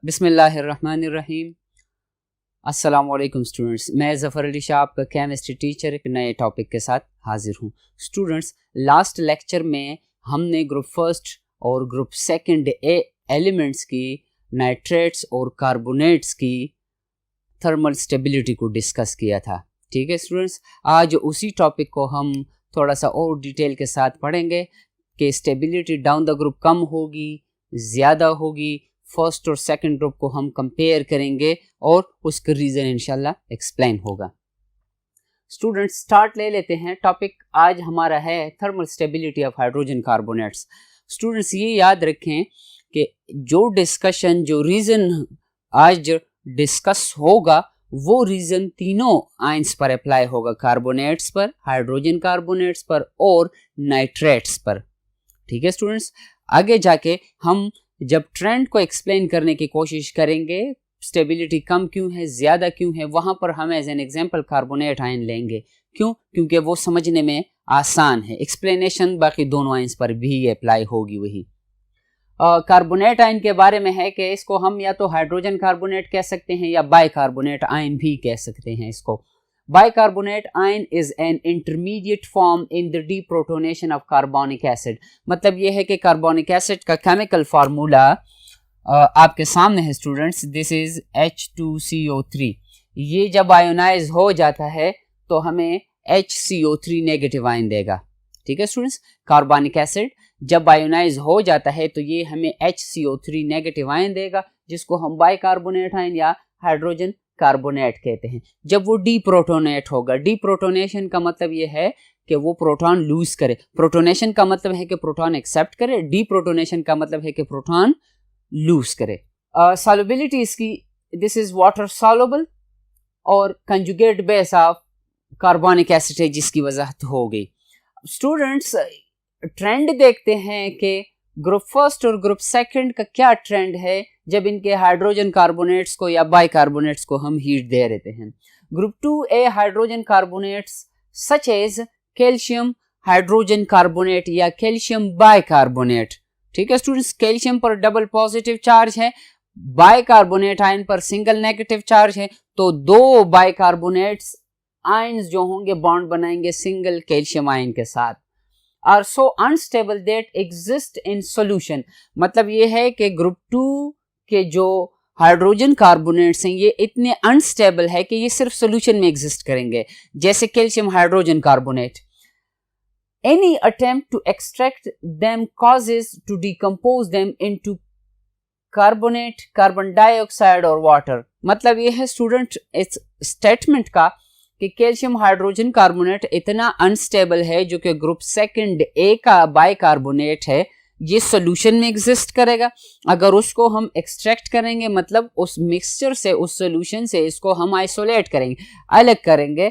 बिस्मिल्लाहिर्रहमानिर्रहीम। अस्सलाम वालेकुम स्टूडेंट्स, मैं ज़फ़र अली शाह आपका केमिस्ट्री टीचर एक नए टॉपिक के साथ हाजिर हूँ। स्टूडेंट्स, लास्ट लेक्चर में हमने ग्रुप फर्स्ट और ग्रुप सेकंड ए एलिमेंट्स की नाइट्रेट्स और कार्बोनेट्स की थर्मल स्टेबिलिटी को डिस्कस किया था। ठीक है स्टूडेंट्स, आज उसी टॉपिक को हम थोड़ा सा और डिटेल के साथ पढ़ेंगे कि स्टेबिलिटी डाउन द ग्रुप कम होगी, ज़्यादा होगी। फर्स्ट और सेकंड ग्रुप को हम कंपेयर करेंगे और उसका रीज़न इंशाल्लाह एक्सप्लेन होगा। स्टूडेंट्स, स्टार्ट ले लेते हैं। टॉपिक आज हमारा है thermal stability of hydrogen carbonates. Students, ये याद रखें कि जो डिस्कशन, जो रीज़न आज डिस्कस होगा वो रीज़न तीनों आयंस पर अप्लाई होगा, कार्बोनेट्स पर, हाइड्रोजन कार्बोनेट्स पर और नाइट्रेट्स पर। ठीक है स्टूडेंट्स, आगे जाके हम जब ट्रेंड को एक्सप्लेन करने की कोशिश करेंगे, स्टेबिलिटी कम क्यों है, ज़्यादा क्यों है, वहाँ पर हम as an example carbonate ion लेंगे। क्यों? क्योंकि वो समझने में आसान है। एक्सप्लेनेशन बाकी दोनों आयंस पर भी अप्लाई होगी। वही कार्बोनेट आयन के बारे में है कि इसको हम या तो हाइड्रोजन कार्बोनेट कह सकते हैं या बाइकार्बोनेट आयन भी कह सकते हैं। इसको bicarbonate ion is an intermediate form in the deprotonation of carbonic acid. मतलब यह है कि कार्बोनिक एसिड का केमिकल फार्मूला आपके सामने है स्टूडेंट्स। This is H2CO3। ये जब आयोनाइज हो जाता है तो हमें HCO3 नेगेटिव आयन देगा। ठीक है स्टूडेंट्स, कार्बोनिक एसिड जब आयोनाइज हो जाता है तो ये हमें HCO3 नेगेटिव आयन देगा, जिसको हम बाइकार्बोनेट आयन या हाइड्रोजन कार्बोनेट कहते हैं। जब वो डीप्रोटोनेट होगा, डीप्रोटोनेशन का मतलब ये है कि वो प्रोटॉन लूज करे। प्रोटोनेशन का मतलब है कि प्रोटॉन एक्सेप्ट करे, डीप्रोटोनेशन का मतलब है कि प्रोटॉन लूज करे। सॉल्युबिलिटी इसकी, दिस इज वाटर सॉल्युबल और conjugate base of carbonic acid है, जिसकी वजाहत हो गई। स्टूडेंट्स, ट्रेंड देखते हैं कि ग्रुप फर्स्ट और ग्रुप सेकंड का क्या ट्रेंड है जब इनके हाइड्रोजन कार्बोनेट्स को या बाइकार्बोनेट्स को हम हीट दे देते हैं। Group 2A hydrogen carbonates such as calcium hydrogen carbonate या कैल्शियम बाइकार्बोनेट। ठीक है स्टूडेंट्स, कैल्शियम पर डबल पॉजिटिव चार्ज है, बाइकार्बोनेट आयन पर सिंगल नेगेटिव चार्ज है, तो दो बाइकार्बोनेट्स आयंस जो होंगे बॉन्ड बनाएंगे सिंगल कैल्शियम आयन के साथ। Are so unstable that exist in solution. मतलब ये है कि ग्रुप 2 के जो हाइड्रोजन कार्बोनेट्स हैं ये इतने अनस्टेबल है कि ये सिर्फ सोल्यूशन में एग्जिस्ट करेंगे, जैसे calcium hydrogen carbonate. Any attempt to extract them causes to decompose them into carbonate, carbon dioxide और वाटर। मतलब ये है स्टूडेंट इस स्टेटमेंट का कि कैल्शियम हाइड्रोजन कार्बोनेट इतना अनस्टेबल है जो कि ग्रुप सेकंड ए का बाइकार्बोनेट है, ये सॉल्यूशन में एग्जिस्ट करेगा। अगर उसको हम एक्सट्रैक्ट करेंगे, मतलब उस मिक्सचर से, उस सॉल्यूशन से इसको हम आइसोलेट करेंगे, अलग करेंगे,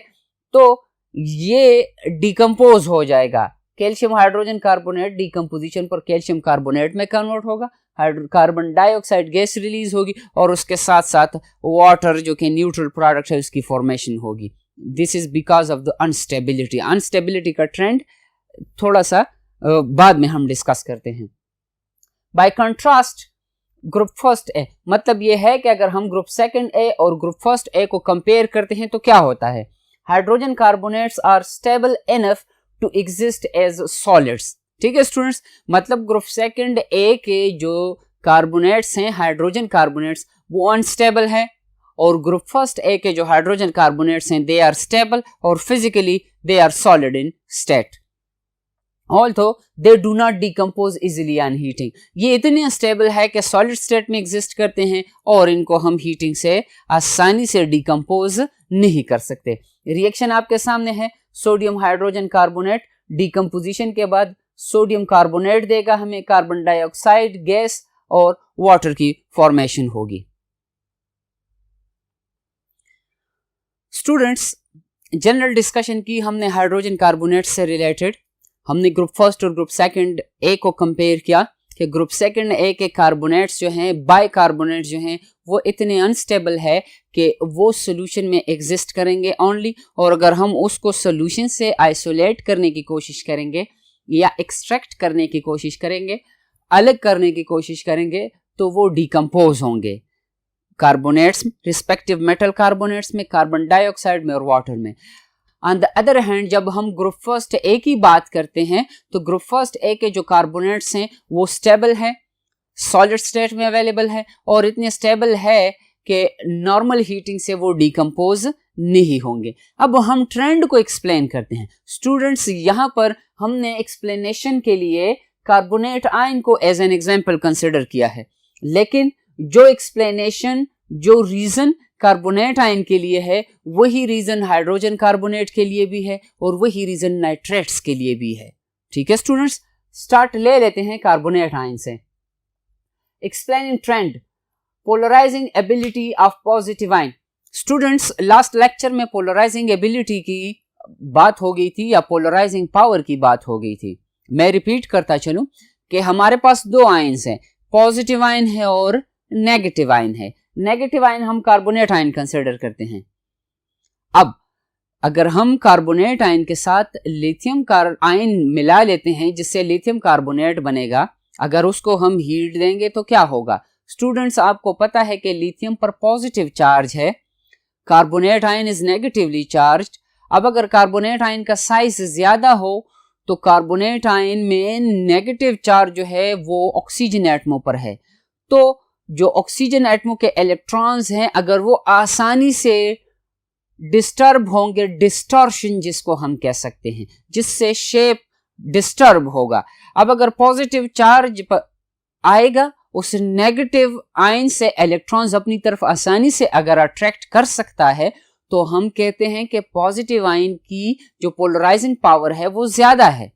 तो ये डिकम्पोज हो जाएगा। कैल्शियम हाइड्रोजन कार्बोनेट डिकम्पोजिशन पर कैल्शियम कार्बोनेट में कन्वर्ट होगा, कार्बन डाइऑक्साइड गैस रिलीज होगी और उसके साथ साथ वाटर जो कि न्यूट्रल प्रोडक्ट है उसकी फॉर्मेशन होगी। This is because of the unstability. Unstability का ट्रेंड थोड़ा सा बाद में हम डिस्कस करते हैं। By contrast group first A, मतलब यह है कि अगर हम ग्रुप सेकंड ए और ग्रुप फर्स्ट ए को कंपेयर करते हैं तो क्या होता है। Hydrogen carbonates are stable enough to exist as solids. ठीक है स्टूडेंट्स, मतलब ग्रुप सेकंड ए के जो कार्बोनेट्स हैं, हाइड्रोजन कार्बोनेट्स, वो अनस्टेबल है, और ग्रुप फर्स्ट ए के जो हाइड्रोजन कार्बोनेट्स हैं दे आर स्टेबल और physically they are solid in state, although they do not decompose easily on heating. ये इतने स्टेबल है कि सॉलिड स्टेट में एग्जिस्ट करते हैं और इनको हम हीटिंग से आसानी से डिकम्पोज नहीं कर सकते। रिएक्शन आपके सामने है, सोडियम हाइड्रोजन कार्बोनेट डिकम्पोजिशन के बाद सोडियम कार्बोनेट देगा हमें, कार्बन डाइऑक्साइड गैस और वाटर की फॉर्मेशन होगी। स्टूडेंट्स, जनरल डिस्कशन की हमने हाइड्रोजन कार्बोनेट से रिलेटेड। हमने ग्रुप फर्स्ट और ग्रुप सेकंड ए को कंपेयर किया कि ग्रुप सेकंड ए के कार्बोनेट्स जो हैं, बाइकार्बोनेट जो हैं, वो इतने अनस्टेबल है कि वो सोल्यूशन में एग्जिस्ट करेंगे ओनली, और अगर हम उसको सोल्यूशन से आइसोलेट करने की कोशिश करेंगे या एक्सट्रैक्ट करने की कोशिश करेंगे, अलग करने की कोशिश करेंगे, तो वो डिकम्पोज होंगे। कार्बोनेट्स, रिस्पेक्टिव मेटल कार्बोनेट्स में, कार्बन डाइऑक्साइड में और वाटर में। ऑन द अदर हैंड जब हम ग्रुप फर्स्ट ए की बात करते हैं तो ग्रुप फर्स्ट ए के जो कार्बोनेट्स हैं वो स्टेबल है, सॉलिड स्टेट में अवेलेबल है और इतने स्टेबल है कि नॉर्मल हीटिंग से वो डिकम्पोज नहीं होंगे। अब हम ट्रेंड को एक्सप्लेन करते हैं। स्टूडेंट्स, यहाँ पर हमने एक्सप्लेनेशन के लिए कार्बोनेट आयन को एज एन एग्जाम्पल कंसिडर किया है, लेकिन जो एक्सप्लेनेशन, जो रीजन कार्बोनेट आयन के लिए है वही रीजन हाइड्रोजन कार्बोनेट के लिए भी है और वही रीजन नाइट्रेट्स के लिए भी है। ठीक है स्टूडेंट्स, स्टार्ट ले लेते हैं कार्बोनेट आयन से। Explaining trend, polarising ability of positive ion. Students, last lecture में पोलराइजिंग एबिलिटी की बात हो गई थी या पोलराइजिंग पावर की बात हो गई थी। मैं रिपीट करता चलूं कि हमारे पास दो आयन्स हैं, पॉजिटिव आयन है और नेगेटिव आयन है। नेगेटिव आयन हम कार्बोनेट आयन कंसिडर करते हैं। अब अगर हम कार्बोनेट आयन के साथ लिथियम आयन मिला लेते हैं जिससे लिथियम कार्बोनेट बनेगा, अगर उसको हम हीट देंगे तो क्या होगा? स्टूडेंट्स, आपको पता है कि लिथियम पर पॉजिटिव चार्ज है, carbonate ion is negatively charged. अब अगर कार्बोनेट आयन का साइज ज्यादा हो तो कार्बोनेट आयन में नेगेटिव चार्ज जो है वो ऑक्सीजन एटमों पर है, तो जो ऑक्सीजन एटमों के इलेक्ट्रॉन्स हैं अगर वो आसानी से डिस्टर्ब होंगे, डिस्टॉर्शन जिसको हम कह सकते हैं, जिससे शेप डिस्टर्ब होगा। अब अगर पॉजिटिव चार्ज आएगा, उस नेगेटिव आयन से इलेक्ट्रॉन्स अपनी तरफ आसानी से अगर अट्रैक्ट कर सकता है तो हम कहते हैं कि पॉजिटिव आयन की जो पोलराइजिंग पावर है वो ज्यादा है।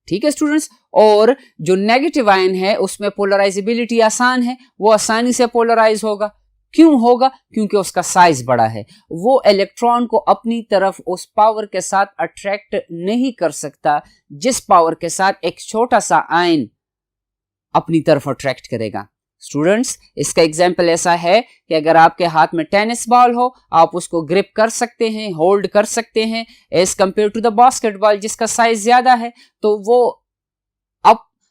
ठीक है स्टूडेंट्स, और जो नेगेटिव आयन है उसमें पोलराइजेबिलिटी आसान है, वो आसानी से पोलराइज होगा। क्यों होगा? क्योंकि उसका साइज बड़ा है, वो इलेक्ट्रॉन को अपनी तरफ उस पावर के साथ अट्रैक्ट नहीं कर सकता जिस पावर के साथ एक छोटा सा आयन अपनी तरफ अट्रैक्ट करेगा। स्टूडेंट्स, इसका एग्जाम्पल ऐसा है कि अगर आपके हाथ में टेनिस बॉल हो, आप उसको ग्रिप कर सकते हैं, होल्ड कर सकते हैं, as compare to the basketball जिसका साइज ज्यादा है, तो वो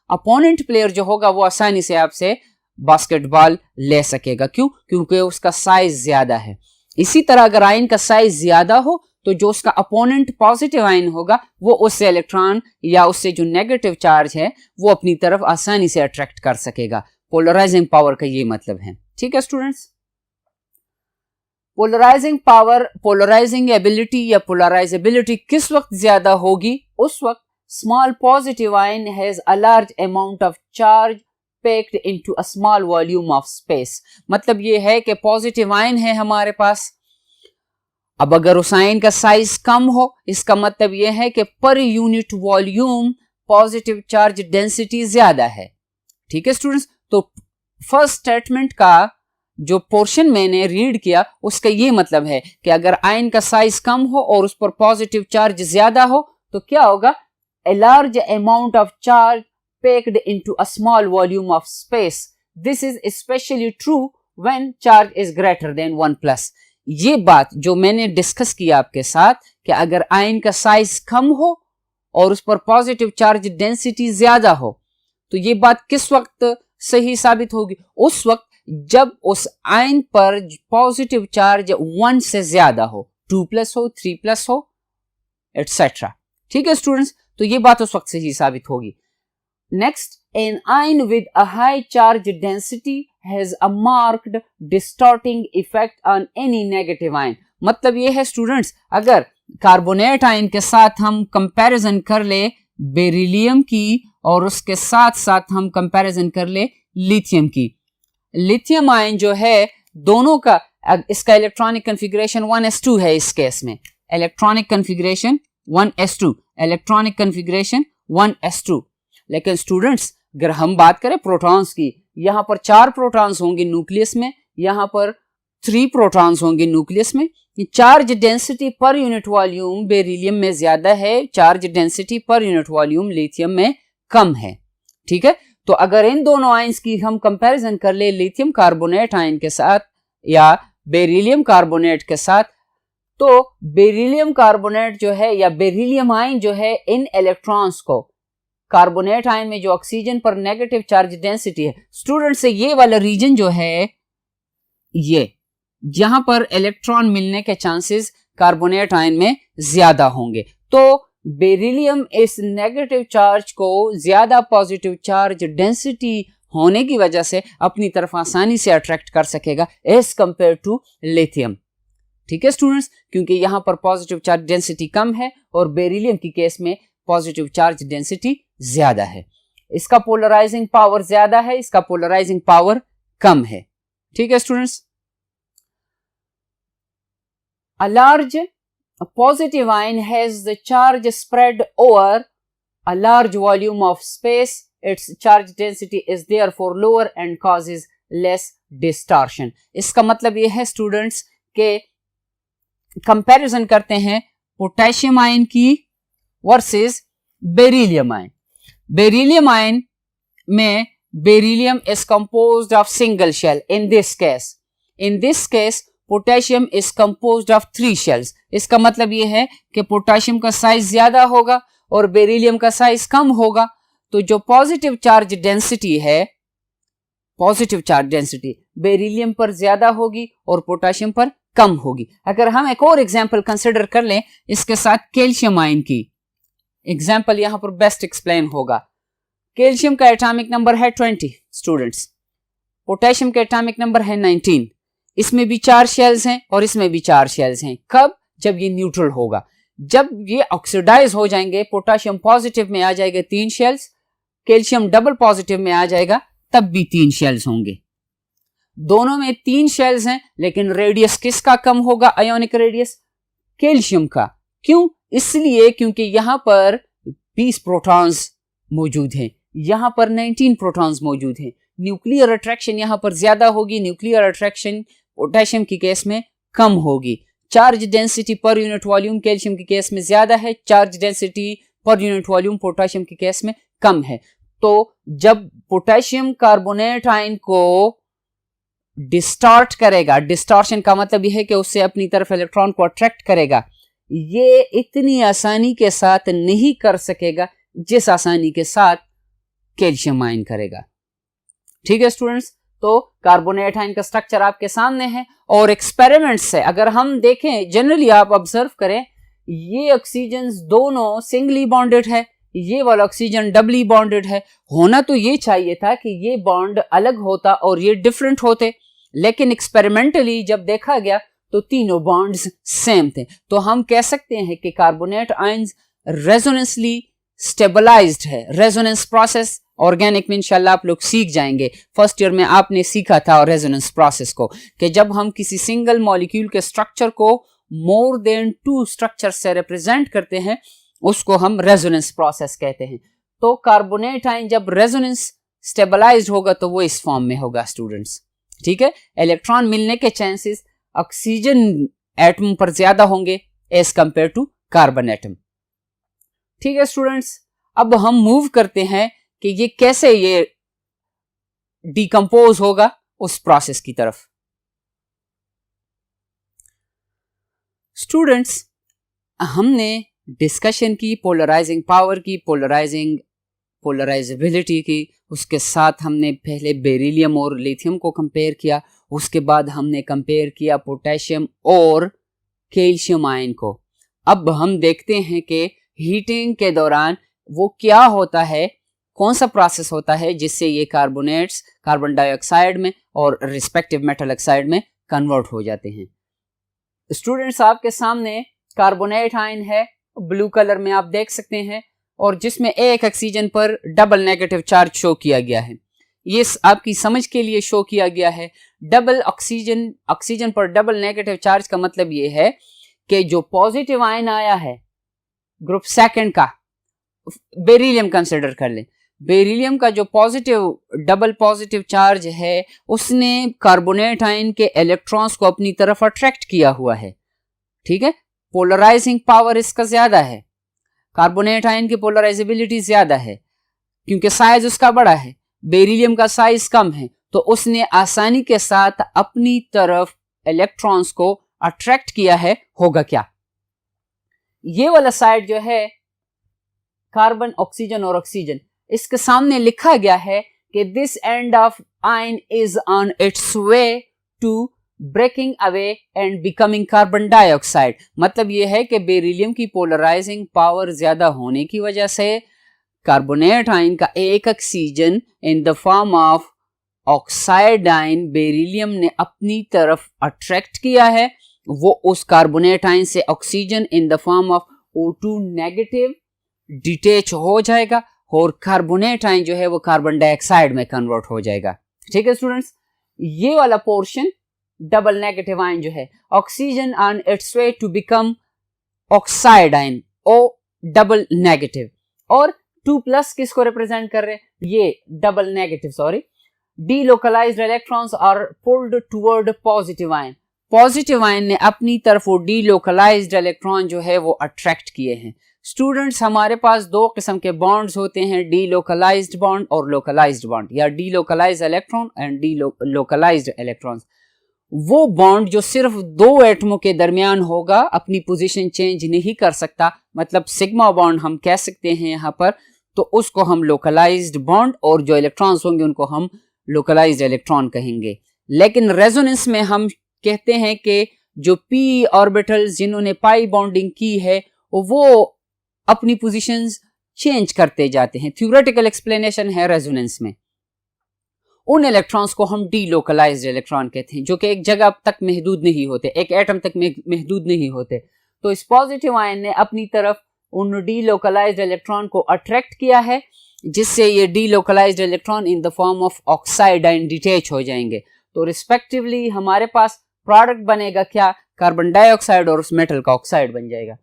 अपोनेंट प्लेयर जो होगा वो आसानी से आपसे बास्केटबॉल ले सकेगा। क्यों? क्योंकि उसका साइज ज्यादा है। इसी तरह अगर आयन का साइज ज्यादा हो तो जो उसका अपोनेंट पॉजिटिव आयन होगा वो उससे इलेक्ट्रॉन या उससे जो नेगेटिव चार्ज है वो अपनी तरफ आसानी से अट्रैक्ट कर सकेगा। पोलराइजिंग पावर का ये मतलब है। ठीक है students, polarising power, polarising ability या पोलराइजेबिलिटी किस वक्त ज्यादा होगी? उस वक्त small positive ion has a large amount of charge packed into a small volume of space. मतलब ये है कि पॉजिटिव आयन है हमारे पास, अब अगर उस आयन का साइज कम हो, इसका मतलब यह है कि per unit volume positive charge density ज्यादा है। ठीक है स्टूडेंट्स, तो फर्स्ट स्टेटमेंट का जो पोर्शन मैंने रीड किया उसका ये मतलब है कि अगर आयन का साइज कम हो और उस पर पॉजिटिव चार्ज ज्यादा हो तो क्या होगा? A large amount of charge packed into a small volume of space. This is especially true when charge is greater than 1+. ये बात जो मैंने डिस्कस किया आपके साथ कि अगर आयन का साइज कम हो और उस पर पॉजिटिव चार्ज डेंसिटी ज्यादा हो तो ये बात किस वक्त सही साबित होगी? उस वक्त जब उस आयन पर पॉजिटिव चार्ज 1 से ज्यादा हो, 2+ हो, 3+ हो, एटसेट्रा। ठीक है स्टूडेंट्स, तो ये बात उस वक्त सही साबित होगी। Next, an ion with a high charge density has a marked distorting effect on any negative ion. मतलब ये है स्टूडेंट्स, अगर कार्बोनेट आयन के साथ हम कंपैरिजन कर ले बेरिलियम की और उसके साथ साथ हम कंपैरिजन कर ले लिथियम की, लिथियम आयन जो है दोनों का इसका इलेक्ट्रॉनिक कॉन्फ़िगरेशन 1s2 है। इस केस में electronic configuration 1s2, electronic configuration 1s2। लेकिन स्टूडेंट्स, अगर हम बात करें प्रोटॉन्स की, यहां पर 4 प्रोटॉन्स होंगे न्यूक्लियस में, यहां पर 3 प्रोटॉन्स होंगे न्यूक्लियस में। Charge density per unit volume beryllium में ज्यादा है, charge density per unit volume lithium में कम है। ठीक है, तो अगर इन दोनों आयंस की हम कंपैरिजन कर ले लिथियम कार्बोनेट आयन के साथ या बेरिलियम कार्बोनेट के साथ, तो बेरिलियम कार्बोनेट जो है या बेरिलियम आयन जो है इन इलेक्ट्रॉन्स को कार्बोनेट आयन में जो ऑक्सीजन पर नेगेटिव चार्ज डेंसिटी है, स्टूडेंट से ये वाला रीजन जो है ये जहां पर इलेक्ट्रॉन मिलने के चांसेस कार्बोनेट आयन में ज्यादा होंगे। तो बेरिलियम इस नेगेटिव चार्ज को ज्यादा पॉजिटिव चार्ज डेंसिटी होने की वजह से अपनी तरफ आसानी से अट्रैक्ट कर सकेगा एज कंपेयर टू लिथियम। ठीक है स्टूडेंट्स, क्योंकि यहां पर पॉजिटिव चार्ज डेंसिटी कम है और बेरिलियम की केस में पॉजिटिव चार्ज डेंसिटी ज्यादा है। इसका पोलराइजिंग पावर ज्यादा है, इसका पोलराइजिंग पावर कम है। ठीक है students, a large positive ion has the charge spread over a large volume of space. Its charge density is therefore lower and causes less distortion. इसका मतलब यह है स्टूडेंट्स के कंपैरिजन करते हैं पोटेशियम आयन की versus beryllium ion. Beryllium ion में beryllium is composed of single shell. In this case potassium is composed of 3 shells. इसका मतलब यह है कि पोटेशियम का साइज ज्यादा होगा और बेरिलियम का साइज कम होगा। तो जो पॉजिटिव चार्ज डेंसिटी है, पॉजिटिव चार्ज डेंसिटी बेरिलियम पर ज्यादा होगी और पोटेशियम पर कम होगी। अगर हम एक और एग्जांपल कंसिडर कर लें इसके साथ कैल्शियम आयन की, एग्जांपल यहां पर बेस्ट एक्सप्लेन होगा। कैल्शियम का एटॉमिक नंबर है 20 स्टूडेंट्स, पोटेशियम का एटॉमिक नंबर है 19। इसमें भी 4 शेल्स हैं और इसमें भी 4 शेल्स हैं। कब? जब ये न्यूट्रल होगा। जब ये ऑक्सीडाइज हो जाएंगे, पोटेशियम पॉजिटिव में आ जाएगा 3 शेल्स, कैल्शियम डबल पॉजिटिव में आ जाएगा, तब भी 3 शेल्स होंगे। दोनों में 3 शेल्स हैं, लेकिन रेडियस किसका कम होगा? आयोनिक रेडियस कैल्शियम का। क्यों? इसलिए क्योंकि यहां पर 20 प्रोटॉन्स मौजूद हैं, यहां पर 19 प्रोटॉन्स मौजूद हैं। न्यूक्लियर अट्रैक्शन यहां पर ज्यादा होगी, न्यूक्लियर अट्रैक्शन पोटेशियम की केस में कम होगी। Charge density per unit volume calcium की केस में ज्यादा है, charge density per unit volume potassium की केस में कम है। तो जब पोटेशियम कार्बोनेट आयन को डिस्टॉर्ट करेगा, डिस्टॉर्शन का मतलब यह है कि उससे अपनी तरफ इलेक्ट्रॉन को अट्रैक्ट करेगा, ये इतनी आसानी के साथ नहीं कर सकेगा जिस आसानी के साथ कैल्शियम आयन करेगा। ठीक है स्टूडेंट्स, तो कार्बोनेट आयन का स्ट्रक्चर आपके सामने है और एक्सपेरिमेंट्स से अगर हम देखें, जनरली आप ऑब्जर्व करें, ये ऑक्सीजन दोनों सिंगली बॉन्डेड है, ये वाला ऑक्सीजन डबली बॉन्डेड है। होना तो ये चाहिए था कि ये बॉन्ड अलग होता और ये डिफरेंट होते, लेकिन एक्सपेरिमेंटली जब देखा गया तो तीनों बॉन्ड्स सेम थे। तो हम कह सकते हैं कि कार्बोनेट आयन्स रेजोनेंसली स्टेबलाइज्ड है। रेजोनेंस प्रोसेस ऑर्गेनिक में इंशाल्लाह आप लोग सीख जाएंगे। फर्स्ट ईयर में आपने सीखा था रेजोनेंस प्रोसेस को, कि जब हम किसी सिंगल मॉलिक्यूल के स्ट्रक्चर को मोर देन 2 स्ट्रक्चर से रिप्रेजेंट करते हैं, उसको हम रेजोनेंस प्रोसेस कहते हैं। तो कार्बोनेट आयन जब रेजोनेंस स्टेबलाइज्ड होगा तो वो इस फॉर्म में होगा स्टूडेंट्स। ठीक है, इलेक्ट्रॉन मिलने के चांसेस ऑक्सीजन एटम पर ज्यादा होंगे as compare to carbon atom. ठीक है स्टूडेंट्स, अब हम मूव करते हैं कि ये कैसे ये डिकम्पोज होगा उस प्रोसेस की तरफ। स्टूडेंट्स, हमने डिस्कशन की पोलराइजिंग पावर की, पोलराइजेबिलिटी की, उसके साथ हमने पहले बेरिलियम और लिथियम को कंपेयर किया, उसके बाद हमने कंपेयर किया पोटेशियम और कैल्शियम आयन को। अब हम देखते हैं कि हीटिंग के दौरान वो क्या होता है, कौन सा प्रोसेस होता है जिससे ये कार्बोनेट्स कार्बन डाइऑक्साइड में और रिस्पेक्टिव मेटल ऑक्साइड में कन्वर्ट हो जाते हैं। स्टूडेंट्स, आपके सामने कार्बोनेट आयन है, ब्लू कलर में आप देख सकते हैं, और जिसमें एक ऑक्सीजन पर डबल नेगेटिव चार्ज शो किया गया है। ये आपकी समझ के लिए शो किया गया है। डबल ऑक्सीजन पर डबल नेगेटिव चार्ज का मतलब ये है कि जो पॉजिटिव आयन आया है ग्रुप सेकंड का, बेरिलियम कंसिडर कर लें, बेरिलियम का जो डबल पॉजिटिव चार्ज है उसने कार्बोनेट आयन के इलेक्ट्रॉन्स को अपनी तरफ अट्रैक्ट किया हुआ है। ठीक है, पोलराइजिंग पावर इसका ज्यादा है, कार्बोनेट आयन की पोलराइजेबिलिटी ज्यादा है क्योंकि साइज उसका बड़ा है, बेरिलियम का साइज कम है, तो उसने आसानी के साथ अपनी तरफ इलेक्ट्रॉन्स को अट्रैक्ट किया है। होगा क्या, ये वाला साइड जो है कार्बन, ऑक्सीजन और ऑक्सीजन, इसके सामने लिखा गया है कि this end of ion is on its way to breaking away and becoming carbon dioxide. मतलब यह है कि बेरिलियम की पोलराइजिंग पावर ज्यादा होने की वजह से कार्बोनेट आयन का एक oxygen in the form of oxide ion beryllium ने अपनी तरफ अट्रैक्ट किया है, वो उस कार्बोनेट आयन से oxygen in the form of O2 negative detach हो जाएगा और कार्बोनेट आयन जो है वो कार्बन डाइऑक्साइड में कन्वर्ट हो जाएगा। ठीक है स्टूडेंट्स, ये वाला पोर्शन डबल नेगेटिव आयन जो है, oxygen on its way to become oxide ion O double negative, और 2+ किसको रिप्रेजेंट कर रहे हैं, ये double negative sorry, delocalised electrons are pulled toward positive ion. Positive ion ने अपनी तरफ वो डीलोकलाइज्ड इलेक्ट्रॉन जो है वो अट्रैक्ट किए हैं। स्टूडेंट्स, हमारे पास दो किस्म के बॉन्ड्स होते हैं, डीलोकलाइज्ड बॉन्ड और लोकलाइज्ड बॉन्ड, या delocalised electron and delocalised electrons. वो बॉन्ड जो सिर्फ दो एटमों के दरमियान होगा, अपनी पोजीशन चेंज नहीं कर सकता, मतलब सिग्मा बॉन्ड हम कह सकते हैं यहाँ पर, तो उसको हम लोकलाइज्ड बॉन्ड, और जो इलेक्ट्रॉन्स होंगे उनको हम लोकलाइज्ड इलेक्ट्रॉन कहेंगे। लेकिन रेजोनेंस में हम कहते हैं कि जो p ऑर्बिटल्स जिन्होंने पाई बॉन्डिंग की है वो अपनी पोजीशंस चेंज करते जाते हैं। थ्योरेटिकल एक्सप्लेनेशन है रेजोनेंस में। उन इलेक्ट्रॉन्स को हम डीलोकलाइज्ड इलेक्ट्रॉन कहते हैं, जो कि एक जगह तक महदूद नहीं होते, एक एटम तक महदूद नहीं होते। तो इस पॉजिटिव आयन ने अपनी तरफ उन डीलोकलाइज्ड इलेक्ट्रॉन को अट्रैक्ट किया है, जिससे ये delocalised electron in the form of oxide ion detach हो जाएंगे। तो रिस्पेक्टिवली हमारे पास प्रोडक्ट बनेगा क्या, कार्बन डाइऑक्साइड और उस मेटल का ऑक्साइड बन जाएगा।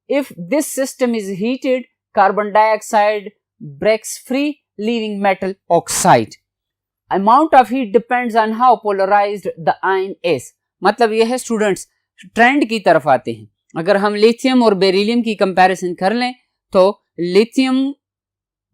If this system is heated, carbon dioxide breaks free leaving metal oxide. Amount of heat depends on how polarised the ion is. मतलब यह है स्टूडेंट्स, ट्रेंड की तरफ आते हैं। अगर हम लिथियम और बेरिलियम की कंपैरिजन कर लें तो लिथियम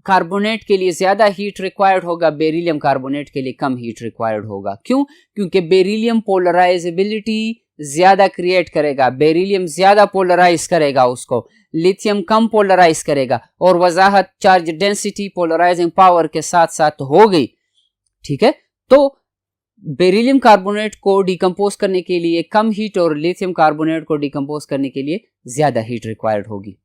कार्बोनेट के लिए ज्यादा हीट रिक्वायर्ड होगा, बेरिलियम कार्बोनेट के लिए कम हीट रिक्वायर्ड होगा। क्यों? क्योंकि बेरिलियम पोलराइजेबिलिटी ज्यादा क्रिएट करेगा, बेरिलियम ज्यादा पोलराइज करेगा उसको, लिथियम कम पोलराइज करेगा, और वजाहत चार्ज डेंसिटी पोलराइजिंग पावर के साथ साथ हो गई। ठीक है, तो बेरिलियम कार्बोनेट को डिकम्पोज करने के लिए कम हीट और लिथियम कार्बोनेट को डिकम्पोज करने के लिए ज्यादा हीट रिक्वायर्ड होगी।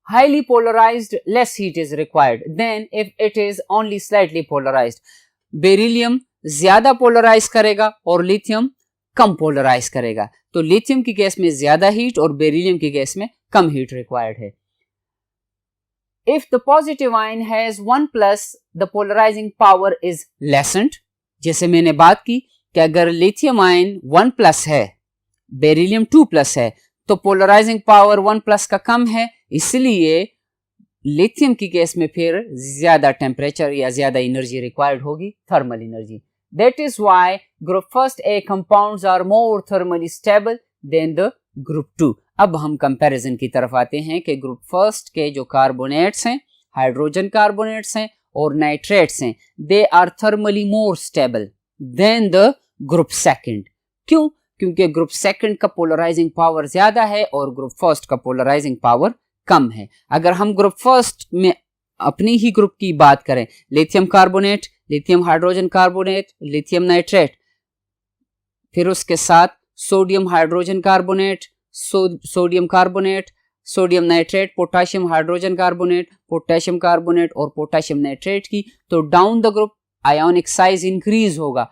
Highly polarized, less heat is required than if it is only slightly polarized. Beryllium ज्यादा पोलराइज करेगा और लिथियम कम पोलराइज करेगा। तो लिथियम की केस में ज्यादा हीट और बेरिलियम की केस में कम हीट रिक्वायर्ड है। If the positive ion has 1+, the polarizing power is lessened. जैसे मैंने बात की कि अगर लिथियम आयन 1+ है, बेरिलियम 2+ है, तो पोलराइजिंग पावर 1+ का कम है, इसलिए लिथियम की केस में फिर ज्यादा टेम्परेचर या ज्यादा एनर्जी रिक्वायर्ड होगी, thermal energy. That is why group first A compounds are more thermally stable than the group 2। अब हम कंपैरिजन की तरफ आते हैं कि ग्रुप फर्स्ट के जो कार्बोनेट्स हैं, हाइड्रोजन कार्बोनेट्स हैं और नाइट्रेट्स हैं, they are thermally more stable than the group second. क्यों? क्योंकि ग्रुप सेकंड का पोलराइजिंग पावर ज्यादा है और ग्रुप फर्स्ट का पोलराइजिंग पावर कम है। अगर हम ग्रुप फर्स्ट में अपनी ही ग्रुप की बात करें, lithium carbonate, lithium hydrogen carbonate, lithium nitrate, फिर उसके साथ sodium hydrogen carbonate, sodium carbonate, sodium nitrate, potassium hydrogen carbonate, potassium carbonate और पोटेशियम नाइट्रेट की, तो down the group ionic size increase होगा,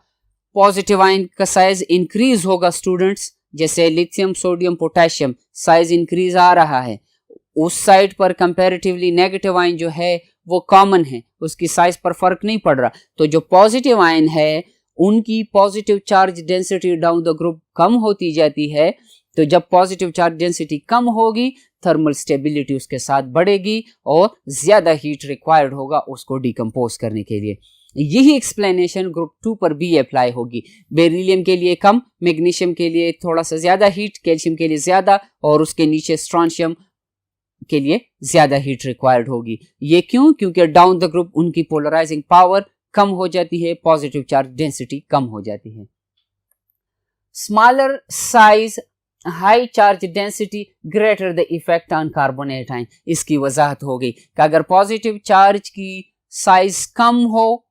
पॉजिटिव आयन का साइज इंक्रीज होगा students. जैसे lithium, sodium, potassium size increase आ रहा है, उस साइड पर कंपैरेटिवली नेगेटिव आयन जो है वो कॉमन है, उसकी साइज पर फर्क नहीं पड़ रहा। तो जो पॉजिटिव आयन है उनकी positive charge density down the group कम होती जाती है। तो जब पॉजिटिव चार्ज डेंसिटी कम होगी, थर्मल स्टेबिलिटी उसके साथ बढ़ेगी और ज्यादा हीट रिक्वायर्ड होगा उसको डिकम्पोज करने के लिए। यही एक्सप्लेनेशन ग्रुप 2 पर भी अप्लाई होगी। बेरिलियम के लिए कम, मैग्नीशियम के लिए थोड़ा सा ज्यादा हीट, कैल्शियम के लिए ज्यादा, और उसके नीचे स्ट्रोंशियम के लिए ज्यादा हीट रिक्वायर्ड होगी। ये क्यों? क्योंकि डाउन द ग्रुप उनकी पोलराइजिंग पावर कम हो जाती है, पॉजिटिव चार्ज डेंसिटी कम हो जाती है। Smaller size, high charge density, greater the effect on carbonate ion. इसकी वजाहत हो गई कि अगर पॉजिटिव चार्ज की साइज कम हो,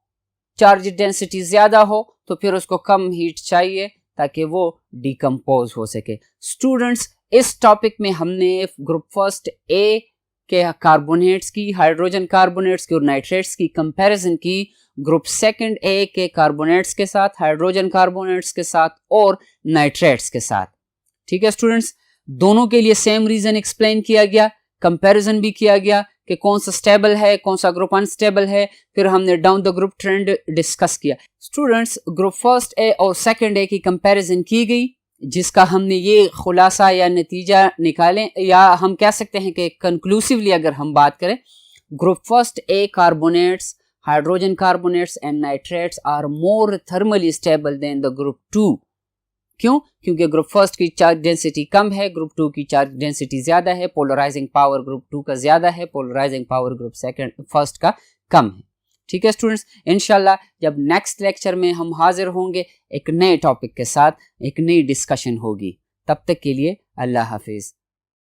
चार्ज डेंसिटी ज्यादा हो, तो फिर उसको कम हीट चाहिए ताकि वो डिकम्पोज हो सके। स्टूडेंट्स, इस टॉपिक में हमने ग्रुप फर्स्ट ए के कार्बोनेट्स की, हाइड्रोजन कार्बोनेट्स की और नाइट्रेट्स की कंपैरिजन की ग्रुप सेकंड ए के कार्बोनेट्स के साथ, हाइड्रोजन कार्बोनेट्स के साथ और नाइट्रेट्स के साथ। ठीक है स्टूडेंट्स, दोनों के लिए सेम रीजन एक्सप्लेन किया गया, कंपैरिजन भी किया गया कि कौन सा स्टेबल है, कौन सा ग्रुप अनस्टेबल है, फिर हमने down the group trend discuss किया। स्टूडेंट्स, ग्रुप फर्स्ट ए और सेकंड ए की कंपैरिजन की गई, जिसका हमने ये खुलासा या नतीजा निकाले, या हम कह सकते हैं कि कंक्लूसिवली अगर हम बात करें, group first A carbonates, hydrogen carbonates and nitrates are more thermally stable than the group 2। क्यों? क्योंकि ग्रुप फर्स्ट की चार्ज डेंसिटी कम है, ग्रुप 2 की चार्ज डेंसिटी ज्यादा है, पोलराइजिंग पावर ग्रुप 2 का ज्यादा है, पोलराइजिंग पावर ग्रुप फर्स्ट का कम है। ठीक है स्टूडेंट्स, इंशाल्लाह जब नेक्स्ट लेक्चर में हम हाजिर होंगे एक नए टॉपिक के साथ, एक नई डिस्कशन होगी। तब तक के लिए अल्लाह हाफिज।